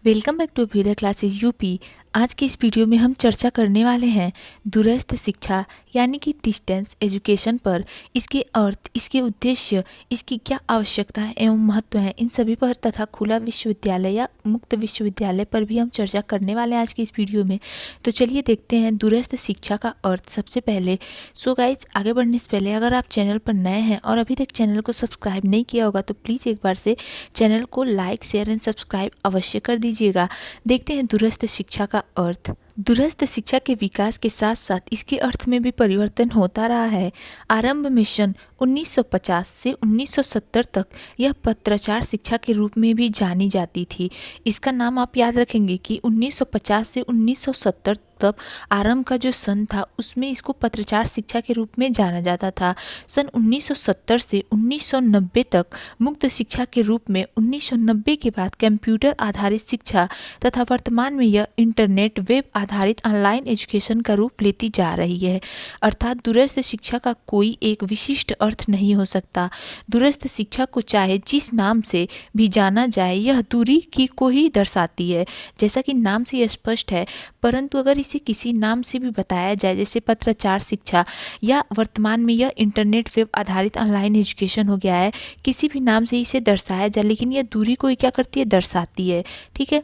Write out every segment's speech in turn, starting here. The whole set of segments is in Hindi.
Welcome back to Abhyudaya classes UP. आज की इस वीडियो में हम चर्चा करने वाले हैं दूरस्थ शिक्षा यानी कि डिस्टेंस एजुकेशन पर। इसके अर्थ, इसके उद्देश्य, इसकी क्या आवश्यकता है एवं महत्व है, इन सभी पर तथा खुला विश्वविद्यालय या मुक्त विश्वविद्यालय पर भी हम चर्चा करने वाले हैं आज की इस वीडियो में। तो चलिए देखते हैं दूरस्थ शिक्षा का अर्थ सबसे पहले। सो गाइज, आगे बढ़ने से पहले अगर आप चैनल पर नए हैं और अभी तक चैनल को सब्सक्राइब नहीं किया होगा तो प्लीज़ एक बार से चैनल को लाइक, शेयर एंड सब्सक्राइब अवश्य कर दीजिएगा। देखते हैं दूरस्थ शिक्षा का अर्थ। दूरस्थ शिक्षा के विकास के साथ साथ इसके अर्थ में भी परिवर्तन होता रहा है। आरंभ में सन 1950 से 1970 तक यह पत्राचार शिक्षा के रूप में भी जानी जाती थी। इसका नाम आप याद रखेंगे कि 1950 से 1970 तक आरंभ का जो सन था उसमें इसको पत्राचार शिक्षा के रूप में जाना जाता था। सन 1970 से 1990 तक मुक्त शिक्षा के रूप में, 1990 के बाद कंप्यूटर आधारित शिक्षा तथा वर्तमान में यह इंटरनेट वेब आधारित ऑनलाइन एजुकेशन का रूप लेती जा रही है। अर्थात दूरस्थ शिक्षा का कोई एक विशिष्ट अर्थ नहीं हो सकता। दूरस्थ शिक्षा को चाहे जिस नाम से भी जाना जाए, यह दूरी की को ही दर्शाती है, जैसा कि नाम से यह स्पष्ट है। परंतु अगर इसे किसी नाम से भी बताया जाए, जैसे पत्राचार शिक्षा या वर्तमान में यह इंटरनेट वेब आधारित ऑनलाइन एजुकेशन हो गया है, किसी भी नाम से इसे दर्शाया जाए, लेकिन यह दूरी को ही क्या करती है, दर्शाती है। ठीक है,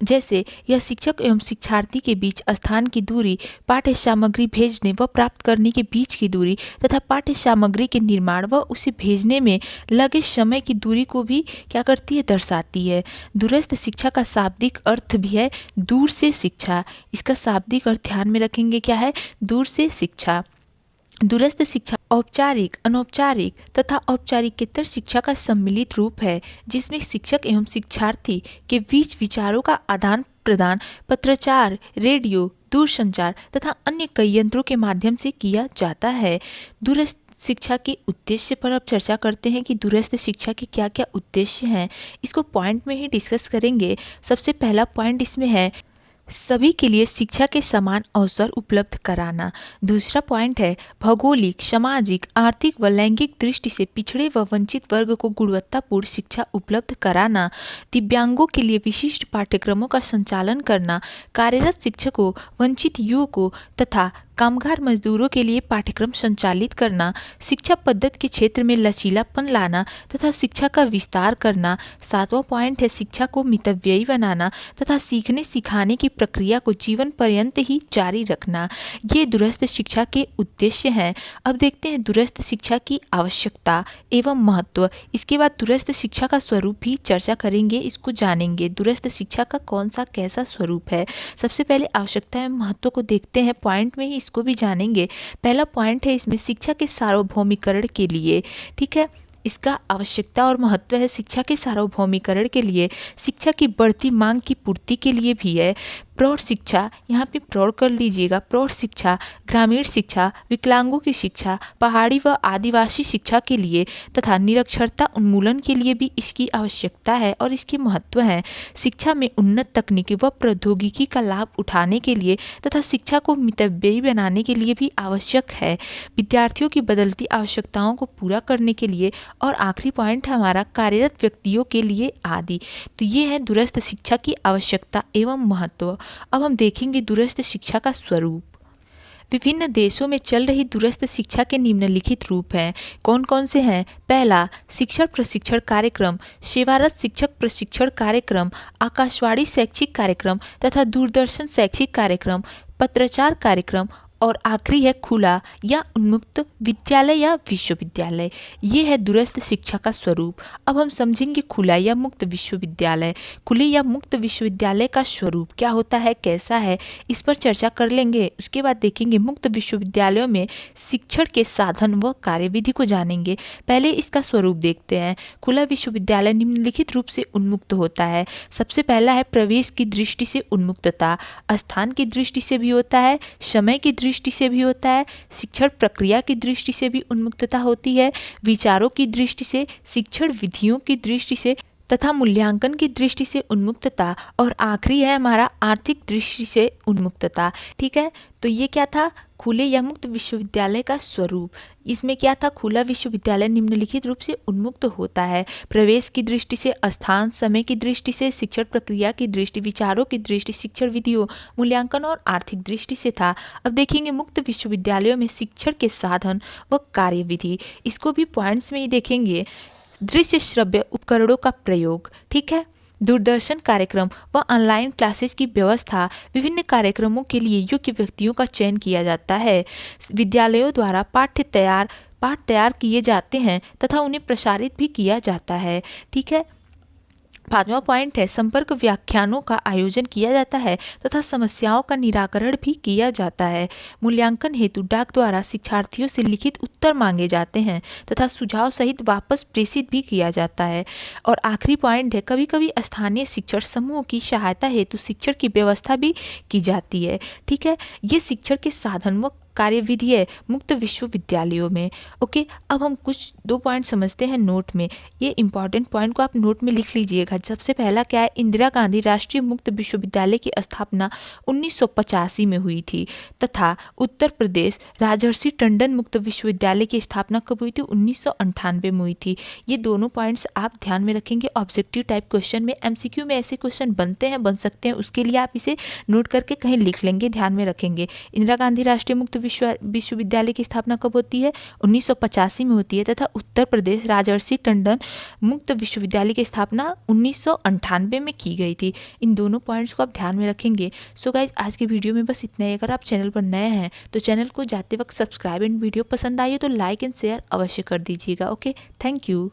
जैसे यह शिक्षक एवं शिक्षार्थी के बीच स्थान की दूरी, पाठ्य सामग्री भेजने व प्राप्त करने के बीच की दूरी तथा पाठ्य सामग्री के निर्माण व उसे भेजने में लगे समय की दूरी को भी क्या करती है, दर्शाती है। दूरस्थ शिक्षा का शाब्दिक अर्थ भी है दूर से शिक्षा। इसका शाब्दिक अर्थ ध्यान में रखेंगे, क्या है, दूर से शिक्षा। दूरस्थ शिक्षा औपचारिक, अनौपचारिक तथा औपचारिकेतर शिक्षा का सम्मिलित रूप है, जिसमें शिक्षक एवं शिक्षार्थी के बीच विचारों का आदान प्रदान पत्राचार, रेडियो, दूरसंचार तथा अन्य कई यंत्रों के माध्यम से किया जाता है। दूरस्थ शिक्षा के उद्देश्य पर अब चर्चा करते हैं कि दूरस्थ शिक्षा के क्या क्या उद्देश्य हैं। इसको पॉइंट में ही डिस्कस करेंगे। सबसे पहला पॉइंट इसमें है सभी के लिए शिक्षा के समान अवसर उपलब्ध कराना। दूसरा पॉइंट है भौगोलिक, सामाजिक, आर्थिक व लैंगिक दृष्टि से पिछड़े व वंचित वर्ग को गुणवत्तापूर्ण शिक्षा उपलब्ध कराना। दिव्यांगों के लिए विशिष्ट पाठ्यक्रमों का संचालन करना। कार्यरत शिक्षकों, वंचित युवकों तथा कामगार मजदूरों के लिए पाठ्यक्रम संचालित करना। शिक्षा पद्धति के क्षेत्र में लचीलापन लाना तथा शिक्षा का विस्तार करना। सातवां पॉइंट है शिक्षा को मितव्ययी बनाना तथा सीखने सिखाने की प्रक्रिया को जीवन पर्यंत ही जारी रखना। ये दूरस्थ शिक्षा के उद्देश्य हैं। अब देखते हैं दूरस्थ शिक्षा की आवश्यकता एवं महत्व। इसके बाद दूरस्थ शिक्षा का स्वरूप भी चर्चा करेंगे, इसको जानेंगे। दूरस्थ शिक्षा का कौन सा कैसा स्वरूप है। सबसे पहले आवश्यकता एवं महत्व को देखते हैं, पॉइंट में ही इसको भी जानेंगे। पहला पॉइंट है इसमें शिक्षा के सार्वभौमिकरण के लिए। ठीक है, इसका आवश्यकता और महत्व है शिक्षा के सार्वभौमिकरण के लिए, शिक्षा की बढ़ती मांग की पूर्ति के लिए भी है। प्रौढ़ शिक्षा, यहाँ पे प्रौढ़ कर लीजिएगा, प्रौढ़ शिक्षा, ग्रामीण शिक्षा, विकलांगों की शिक्षा, पहाड़ी व आदिवासी शिक्षा के लिए तथा निरक्षरता उन्मूलन के लिए भी इसकी आवश्यकता है और इसके महत्व है। शिक्षा में उन्नत तकनीकी व प्रौद्योगिकी का लाभ उठाने के लिए तथा शिक्षा को मितव्ययी बनाने के लिए भी आवश्यक है। विद्यार्थियों की बदलती आवश्यकताओं को पूरा करने के लिए। और आखिरी पॉइंट है हमारा कार्यरत व्यक्तियों के लिए आदि। तो ये है दूरस्थ शिक्षा की आवश्यकता एवं महत्व। अब हम देखेंगे दूरस्थ शिक्षा का स्वरूप। विभिन्न देशों में चल रही दूरस्थ शिक्षा के निम्नलिखित रूप हैं। कौन कौन से हैं? पहला, शिक्षक प्रशिक्षण कार्यक्रम, सेवारत शिक्षक प्रशिक्षण कार्यक्रम, आकाशवाणी शैक्षिक कार्यक्रम तथा दूरदर्शन शैक्षिक कार्यक्रम, पत्राचार कार्यक्रम। और आखिरी है खुला या उन्मुक्त विद्यालय या विश्वविद्यालय। ये है दूरस्थ शिक्षा का स्वरूप। अब हम समझेंगे खुला या मुक्त विश्वविद्यालय। खुले या मुक्त विश्वविद्यालय का स्वरूप क्या होता है, कैसा है, इस पर चर्चा कर लेंगे। उसके बाद देखेंगे मुक्त विश्वविद्यालयों में शिक्षण के साधन व कार्यविधि को जानेंगे। पहले इसका स्वरूप देखते हैं। खुला विश्वविद्यालय निम्नलिखित रूप से उन्मुक्त होता है। सबसे पहला है प्रवेश की दृष्टि से उन्मुक्तता, स्थान की दृष्टि से भी होता है, समय की दृष्टि से भी होता है, शिक्षण प्रक्रिया की दृष्टि से भी उन्मुक्तता होती है, विचारों की दृष्टि से, शिक्षण विधियों की दृष्टि से तथा मूल्यांकन की दृष्टि से उन्मुक्तता, और आखिरी है हमारा आर्थिक दृष्टि से उन्मुक्तता। ठीक है, तो ये क्या था, खुले या मुक्त विश्वविद्यालय का स्वरूप। इसमें क्या था, खुला विश्वविद्यालय निम्नलिखित रूप से उन्मुक्त होता है, प्रवेश की दृष्टि से, स्थान समय की दृष्टि से, शिक्षण प्रक्रिया की दृष्टि, विचारों की दृष्टि, शिक्षण विधियों, मूल्यांकन और आर्थिक दृष्टि से था। अब देखेंगे मुक्त विश्वविद्यालयों में शिक्षण के साधन व कार्यविधि, इसको भी पॉइंट्स में ही देखेंगे। दृश्य श्रव्य उपकरणों का प्रयोग, ठीक है, दूरदर्शन कार्यक्रम व ऑनलाइन क्लासेस की व्यवस्था, विभिन्न कार्यक्रमों के लिए योग्य व्यक्तियों का चयन किया जाता है, विद्यालयों द्वारा पाठ तैयार किए जाते हैं तथा उन्हें प्रसारित भी किया जाता है। ठीक है, 5वां पॉइंट है, संपर्क व्याख्यानों का आयोजन किया जाता है तथा समस्याओं का निराकरण भी किया जाता है। मूल्यांकन हेतु डाक द्वारा शिक्षार्थियों से लिखित उत्तर मांगे जाते हैं तथा सुझाव सहित वापस प्रेषित भी किया जाता है। और आखिरी पॉइंट है, कभी कभी स्थानीय शिक्षण समूहों की सहायता हेतु शिक्षण की व्यवस्था भी की जाती है। ठीक है, ये शिक्षण के साधन व कार्यविधि है मुक्त विश्वविद्यालयों में। ओके, अब हम कुछ 2 पॉइंट समझते हैं नोट में। ये इंपॉर्टेंट पॉइंट को आप नोट में लिख लीजिएगा। सबसे पहला क्या है, इंदिरा गांधी राष्ट्रीय मुक्त विश्वविद्यालय की स्थापना 1985 में हुई थी तथा उत्तर प्रदेश राजर्षि टंडन मुक्त विश्वविद्यालय की स्थापना कब हुई थी, 1998 में हुई थी। ये दोनों पॉइंट्स आप ध्यान में रखेंगे। ऑब्जेक्टिव टाइप क्वेश्चन में, MCQ में ऐसे क्वेश्चन बन सकते हैं, उसके लिए आप इसे नोट करके कहीं लिख लेंगे, ध्यान में रखेंगे। इंदिरा गांधी राष्ट्रीय मुक्त विश्वविद्यालय की स्थापना कब होती है, 1985 में होती है तथा उत्तर प्रदेश राजर्षि टंडन मुक्त विश्वविद्यालय की स्थापना 1998 में की गई थी। इन दोनों पॉइंट्स को आप ध्यान में रखेंगे। सो गाइज, आज के वीडियो में बस इतना ही। अगर आप चैनल पर नए हैं तो चैनल को जाते वक्त सब्सक्राइब एंड वीडियो पसंद आई हो तो लाइक एंड शेयर अवश्य कर दीजिएगा। Okay, thank you.